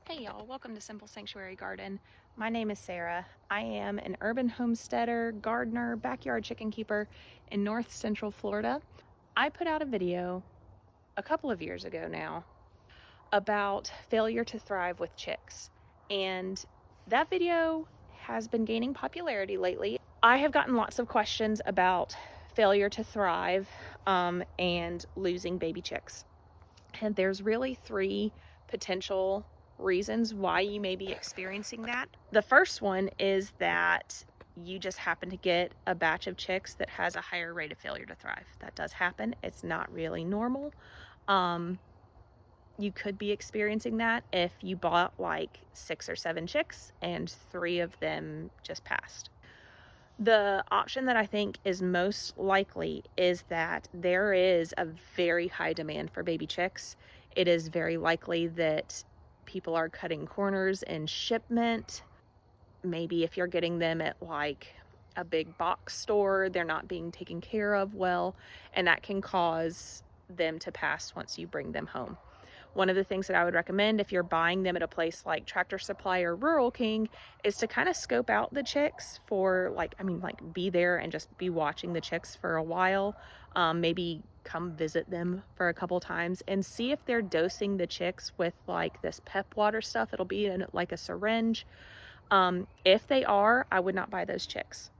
Hey y'all, welcome to Simple Sanctuary Garden. My name is Sarah. I am an urban homesteader, gardener, backyard chicken keeper in north central Florida. I put out a video a couple of years ago now about failure to thrive with chicks, and that video has been gaining popularity lately. I have gotten lots of questions about failure to thrive and losing baby chicks, and there's really three potential reasons why you may be experiencing that. The first one is that you just happen to get a batch of chicks that has a higher rate of failure to thrive. That does happen. It's not really normal. You could be experiencing that if you bought like 6 or 7 chicks and 3 of them just passed. The option that I think is most likely is that there is a very high demand for baby chicks. It is very likely that people are cutting corners in shipment. Maybe if you're getting them at like a big box store, they're not being taken care of well, and that can cause them to pass once you bring them home. One of the things that I would recommend if you're buying them at a place like Tractor Supply or Rural King is to kind of scope out the chicks for be there and just be watching the chicks for a while. Maybe come visit them for a couple times and see if they're dosing the chicks with like this pep water stuff. It'll be in like a syringe. If they are, I would not buy those chicks.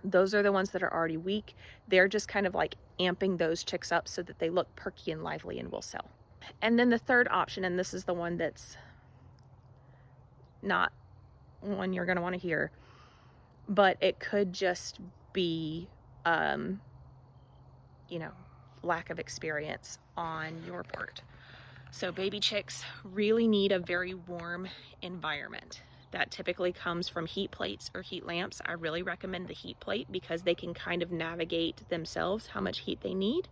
Those are the ones that are already weak. They're just kind of like amping those chicks up so that they look perky and lively and will sell. And then the third option, and this is the one that's not one you're going to want to hear, but it could just be, lack of experience on your part. So baby chicks really need a very warm environment. That typically comes from heat plates or heat lamps. I really recommend the heat plate because they can kind of navigate themselves how much heat they need.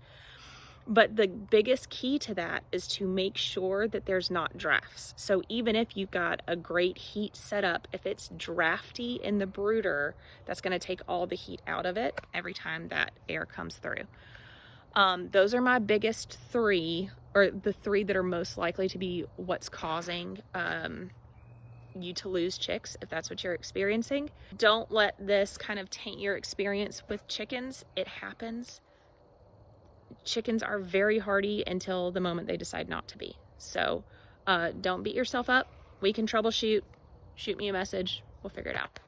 But the biggest key to that is to make sure that there's not drafts. So even if you've got a great heat setup, if it's drafty in the brooder, that's going to take all the heat out of it every time that air comes through. Those are my biggest 3, or the 3 that are most likely to be what's causing you to lose chicks, if that's what you're experiencing. Don't let this kind of taint your experience with chickens. It happens. Chickens are very hardy until the moment they decide not to be. So don't beat yourself up. We can troubleshoot. Shoot me a message. We'll figure it out.